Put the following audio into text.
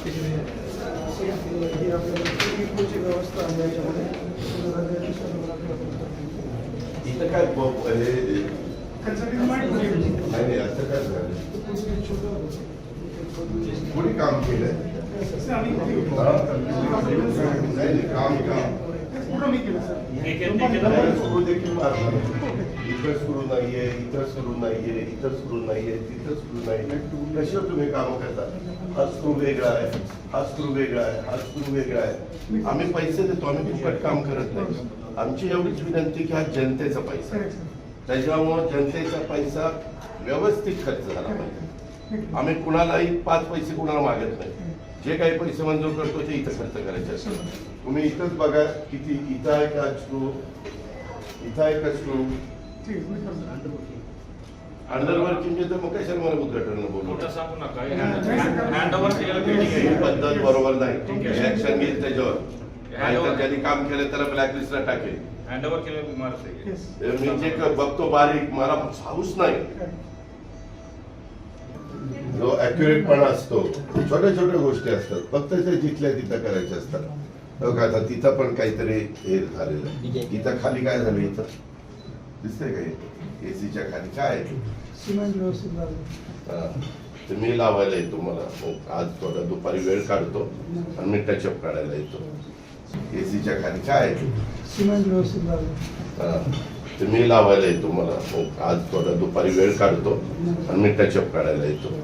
ही आपल्याला व्यवस्था आहे याच्यामध्ये इथं काय नाही असं काय झालं कोणी काम केलंय नाही काम सुरू देखील मारणार इथं सुरू नाहीये इथं सुरू नाहीये इथं सुरू नाहीये तिथं सुरू नाहीये कशावर तुम्ही काम करता हा स्क्रू वेगळा आहे हा स्क्रू वेगळा आहे हा स्क्रू वेगळा आहे आम्ही पैसे देतो आम्ही फुकट काम करत नाही आमची एवढीच विनंती की हा जनतेचा पैसा त्याच्यामुळे जनतेचा पैसा व्यवस्थित खर्च झाला पाहिजे आम्ही कुणालाही 5 पैसे कुणाला मागत नाही जे काही पैसे मंजूर करतो ते इथं खर्च करायचे असतात तुम्ही इथंच बघा किती इथं आहे का स्क्रू इथं आहे का स्क्रू अंडरवर्किंग तर मग कशाला मला उद्घाटन बोलू पद्धत बरोबर नाही ऍक्शन घेईल त्याच्यावर ज्यांनी काम केलं त्याला ब्लॅकलिस्टला टाकेल हँडओव्हर केलं मी जे बघतो बारीक मला हाऊस नाही जो अॅक्युरेटपणा असतो छोट्या छोट्या गोष्टी असतात फक्त ते जिथल्या तिथं करायच्या असतात आता तिथं पण काहीतरी हे झालेलं आहे इथं खाली काय झालं इथं दिसतंय का एसीच्या खाली काय आहे सिमेंट व्यवस्थित झालं ते मी लावायला येतो मला आज थोडा दुपारी वेळ काढतो आणि मी टचअप काढायला येतो एसीच्या खाली काय आहे सिमेंट व्यवस्थित झालं ते मी लावायला येतो मला आज थोडा दुपारी वेळ काढतो आणि मी टचअप काढायला येतो